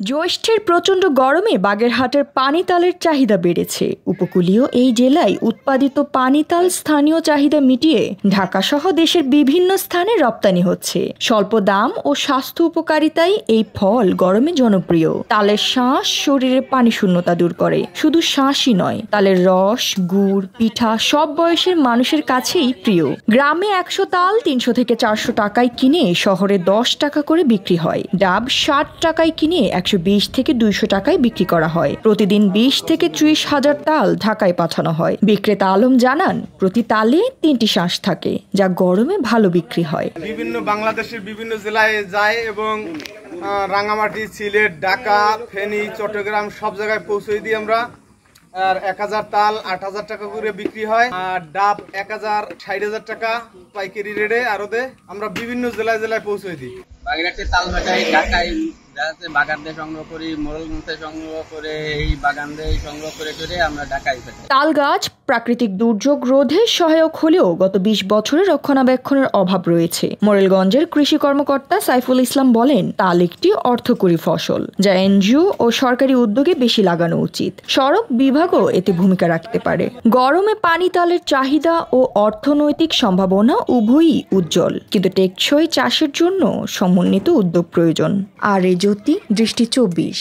জ্যৈষ্ঠের প্রচণ্ড গরমে বাগেরহাটের পানিতালের চাহিদা বেড়েছে। উপকূলীয় এই জেলায় উৎপাদিত পানিতাল স্থানীয় চাহিদা মিটিয়ে ঢাকাসহ দেশের বিভিন্ন স্থানে রপ্তানি হচ্ছে। স্বল্প দাম ও স্বাস্থ্য উপকারিতায় এই ফল গরমে জনপ্রিয়। তালের শাঁস শরীরের পানি শূন্যতা দূর করে। শুধু শাঁসই নয়, তালের রস, গুড়, পিঠা সব বয়সের মানুষের কাছেই প্রিয়। গ্রামে ১০০ তাল ৩০০ থেকে ৪০০ টাকায় কিনে শহরে ১০ টাকা করে বিক্রি হয়। ডাব ৬০ টাকায় কিনে ১২০ থেকে ২০০ টাকায় বিক্রি করা হয়। প্রতিদিন ২০ থেকে ৩০ হাজার তাল ঢাকায় পাঠানো হয়। বিক্রেতা আলম জানান, প্রতি তালে ৩টি শাঁস থাকে, যা গরমে ভালো বিক্রি হয়। বিভিন্ন বাংলাদেশের বিভিন্ন জেলায় যায় এবং রাঙামাটি, সিলেট, ঢাকা, ফেনী, চট্টগ্রাম সব জায়গায় পৌঁছে দিই আমরা। আর ১০০০ তাল ৮০০০ টাকা করে বিক্রি হয়। আর ডাব ১০০০ ৬০,০০০ টাকা পাইকারি রেটে আরতে আমরা বিভিন্ন জেলায় জেলায় পৌঁছে দিই। বাগেরহাটে তাল ভাটাই ঢাকায় বাগান দিয়ে সংগ্রহ করি, মোড়লগঞ্জ থেকে সংগ্রহ করে, এই বাগান দিয়ে সংগ্রহ করে আমরা ঢাকায় পাঠাই। তাল গাছ প্রাকৃতিক দুর্যোগ রোধে সহায়ক হলেও গত ২০ বছরে রক্ষণাবেক্ষণের অভাব রয়েছে। মোরেলগঞ্জের কৃষি কর্মকর্তা সাইফুল ইসলাম বলেন, তাল একটি অর্থকরী ফসল, যা এনজিও ও সরকারি উদ্যোগে বেশি লাগানো উচিত। সড়ক বিভাগও এতে ভূমিকা রাখতে পারে। গরমে পানি তালের চাহিদা ও অর্থনৈতিক সম্ভাবনা উভয়ই উজ্জ্বল, কিন্তু টেকসই চাষের জন্য সমন্বিত উদ্যোগ প্রয়োজন। আর জ্যোতি, দৃষ্টি ২৪।